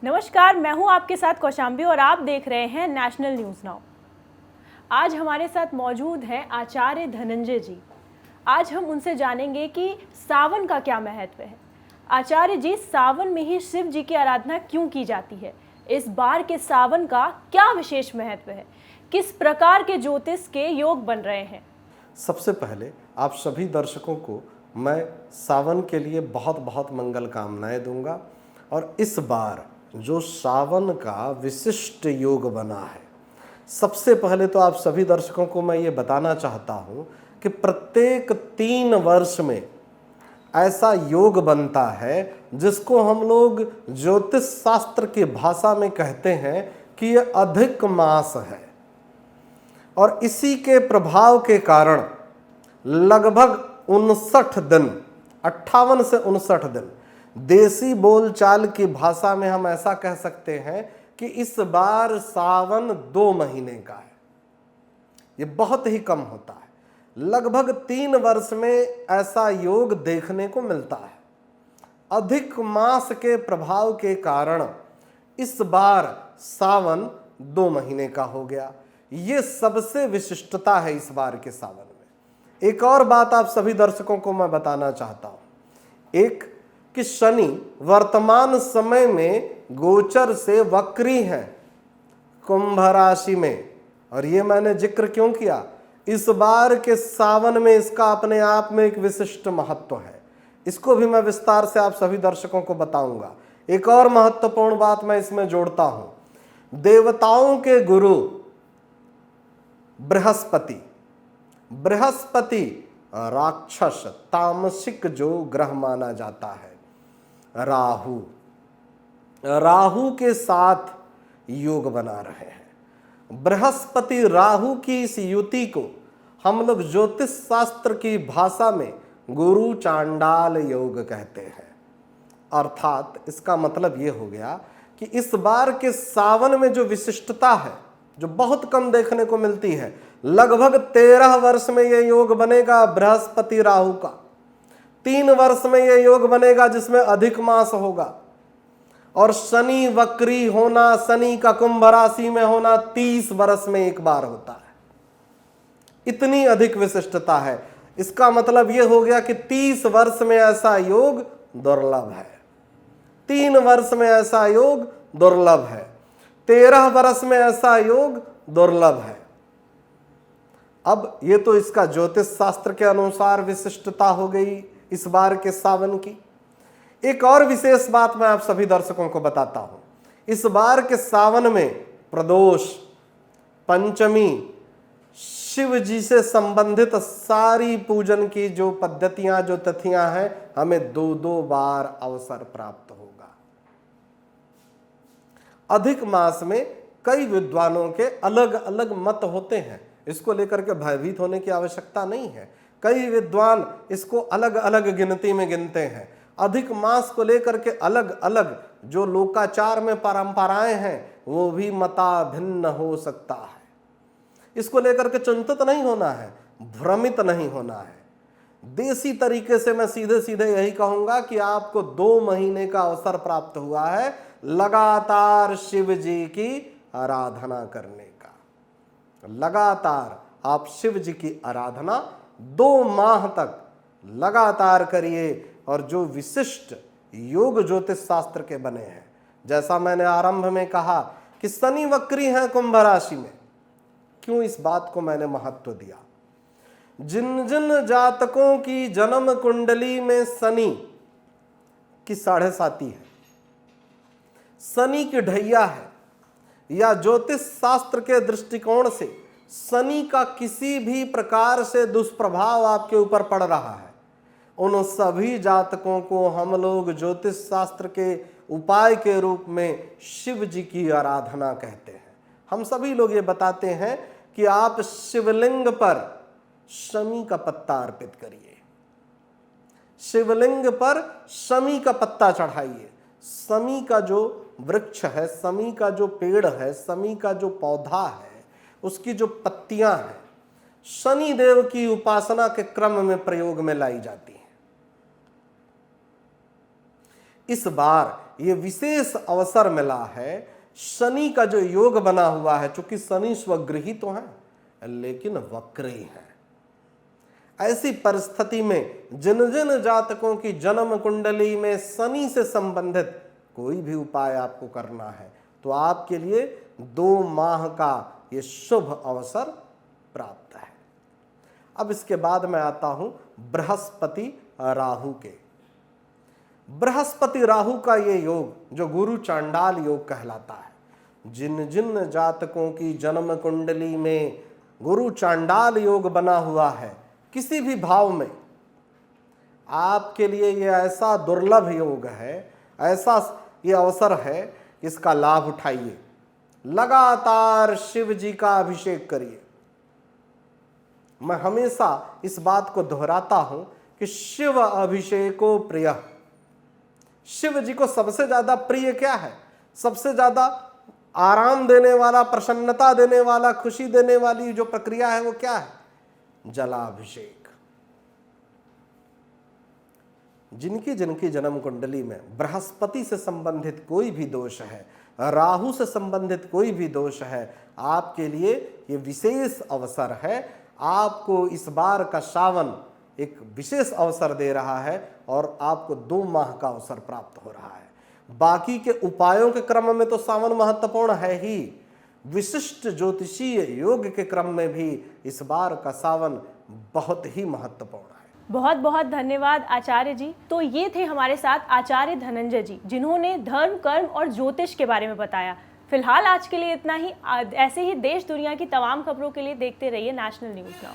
नमस्कार, मैं हूं आपके साथ कौशाम्बी और आप देख रहे हैं नेशनल न्यूज़ नाउ। आज हमारे साथ मौजूद हैं आचार्य धनंजय जी। आज हम उनसे जानेंगे कि सावन का क्या महत्व है। आचार्य जी, सावन में ही शिव जी की आराधना क्यों की जाती है? इस बार के सावन का क्या विशेष महत्व है? किस प्रकार के ज्योतिष के योग बन रहे हैं? सबसे पहले आप सभी दर्शकों को मैं सावन के लिए बहुत बहुत मंगल कामनाएं दूंगा। और इस बार जो सावन का विशिष्ट योग बना है, सबसे पहले तो आप सभी दर्शकों को मैं ये बताना चाहता हूँ कि प्रत्येक 3 वर्ष में ऐसा योग बनता है जिसको हम लोग ज्योतिष शास्त्र की भाषा में कहते हैं कि ये अधिक मास है। और इसी के प्रभाव के कारण लगभग 59 दिन, 58 से 59 दिन, देसी बोलचाल की भाषा में हम ऐसा कह सकते हैं कि इस बार सावन 2 महीने का है। ये बहुत ही कम होता है। लगभग 3 वर्ष में ऐसा योग देखने को मिलता है। अधिक मास के प्रभाव के कारण इस बार सावन 2 महीने का हो गया। ये सबसे विशिष्टता है इस बार के सावन में। एक और बात आप सभी दर्शकों को मैं बताना चाहता हूं। एक कि शनि वर्तमान समय में गोचर से वक्री हैं कुंभ राशि में। और ये मैंने जिक्र क्यों किया? इस बार के सावन में इसका अपने आप में एक विशिष्ट महत्व है। इसको भी मैं विस्तार से आप सभी दर्शकों को बताऊंगा। एक और महत्वपूर्ण बात मैं इसमें जोड़ता हूं। देवताओं के गुरु बृहस्पति, राक्षस तामसिक जो ग्रह माना जाता है, राहु के साथ योग बना रहे हैं। बृहस्पति राहु की इस युति को हम लोग ज्योतिष शास्त्र की भाषा में गुरु चांडाल योग कहते हैं। अर्थात इसका मतलब ये हो गया कि इस बार के सावन में जो विशिष्टता है, जो बहुत कम देखने को मिलती है, लगभग 13 वर्ष में यह योग बनेगा बृहस्पति राहु का। 3 वर्ष में यह योग बनेगा जिसमें अधिक मास होगा। और शनि वक्री होना, शनि का कुंभ राशि में होना 30 वर्ष में एक बार होता है। इतनी अधिक विशिष्टता है। इसका मतलब यह हो गया कि 30 वर्ष में ऐसा योग दुर्लभ है। 3 वर्ष में ऐसा योग दुर्लभ है। 13 वर्ष में ऐसा योग दुर्लभ है। अब ये तो इसका ज्योतिष शास्त्र के अनुसार विशिष्टता हो गई इस बार के सावन की। एक और विशेष बात मैं आप सभी दर्शकों को बताता हूं। इस बार के सावन में प्रदोष, पंचमी, शिव जी से संबंधित सारी पूजन की जो पद्धतियां, जो तिथियां हैं, हमें 2-2 बार अवसर प्राप्त होगा। अधिक मास में कई विद्वानों के अलग अलग मत होते हैं। इसको लेकर के भयभीत होने की आवश्यकता नहीं है। कई विद्वान इसको अलग अलग गिनती में गिनते हैं। अधिक मास को लेकर के अलग अलग जो लोकाचार में परंपराएं हैं, वो भी मता भिन्न हो सकता है। इसको लेकर के चिंतित नहीं होना है, भ्रमित नहीं होना है। देसी तरीके से मैं सीधे सीधे यही कहूंगा कि आपको 2 महीने का अवसर प्राप्त हुआ है लगातार शिव जी की आराधना करने का। लगातार आप शिव जी की आराधना 2 माह तक लगातार करिए। और जो विशिष्ट योग ज्योतिष शास्त्र के बने हैं, जैसा मैंने आरंभ में कहा कि शनि वक्री हैं कुंभ राशि में। क्यों इस बात को मैंने महत्व दिया? जिन जिन जातकों की जन्म कुंडली में शनि की 7.5 है, शनि की ढैया है, या ज्योतिष शास्त्र के दृष्टिकोण से शनि का किसी भी प्रकार से दुष्प्रभाव आपके ऊपर पड़ रहा है, उन सभी जातकों को हम लोग ज्योतिष शास्त्र के उपाय के रूप में शिव जी की आराधना कहते हैं। हम सभी लोग ये बताते हैं कि आप शिवलिंग पर शमी का पत्ता अर्पित करिए, शिवलिंग पर शमी का पत्ता चढ़ाइए। शमी का जो वृक्ष है, शमी का जो पेड़ है, शमी का जो पौधा है, उसकी जो पत्तियां हैं, शनि देव की उपासना के क्रम में प्रयोग में लाई जाती है। इस बार ये विशेष अवसर मिला है, शनि का जो योग बना हुआ है, चूंकि शनि स्वगृही तो है लेकिन वक्री है। ऐसी परिस्थिति में जिन जिन जातकों की जन्म कुंडली में शनि से संबंधित कोई भी उपाय आपको करना है तो आपके लिए 2 माह का ये शुभ अवसर प्राप्त है। अब इसके बाद मैं आता हूं बृहस्पति राहु के। बृहस्पति राहु का ये योग जो गुरु चांडाल योग कहलाता है, जिन जिन जातकों की जन्म कुंडली में गुरु चांडाल योग बना हुआ है किसी भी भाव में, आपके लिए ये ऐसा दुर्लभ योग है, ऐसा ये अवसर है, इसका लाभ उठाइए। लगातार शिव जी का अभिषेक करिए। मैं हमेशा इस बात को दोहराता हूं कि शिव अभिषेको प्रिय। शिव जी को सबसे ज्यादा प्रिय क्या है? सबसे ज्यादा आराम देने वाला, प्रसन्नता देने वाला, खुशी देने वाली जो प्रक्रिया है वो क्या है? जलाभिषेक। जिनकी जिनकी जन्म कुंडली में बृहस्पति से संबंधित कोई भी दोष है, राहु से संबंधित कोई भी दोष है, आपके लिए ये विशेष अवसर है। आपको इस बार का सावन एक विशेष अवसर दे रहा है और आपको 2 माह का अवसर प्राप्त हो रहा है। बाकी के उपायों के क्रम में तो सावन महत्वपूर्ण है ही, विशिष्ट ज्योतिषीय योग के क्रम में भी इस बार का सावन बहुत ही महत्वपूर्ण है। बहुत बहुत धन्यवाद आचार्य जी। तो ये थे हमारे साथ आचार्य धनंजय जी, जिन्होंने धर्म, कर्म और ज्योतिष के बारे में बताया। फिलहाल आज के लिए इतना ही। ऐसे ही देश दुनिया की तमाम खबरों के लिए देखते रहिए नेशनल न्यूज़ नाउ।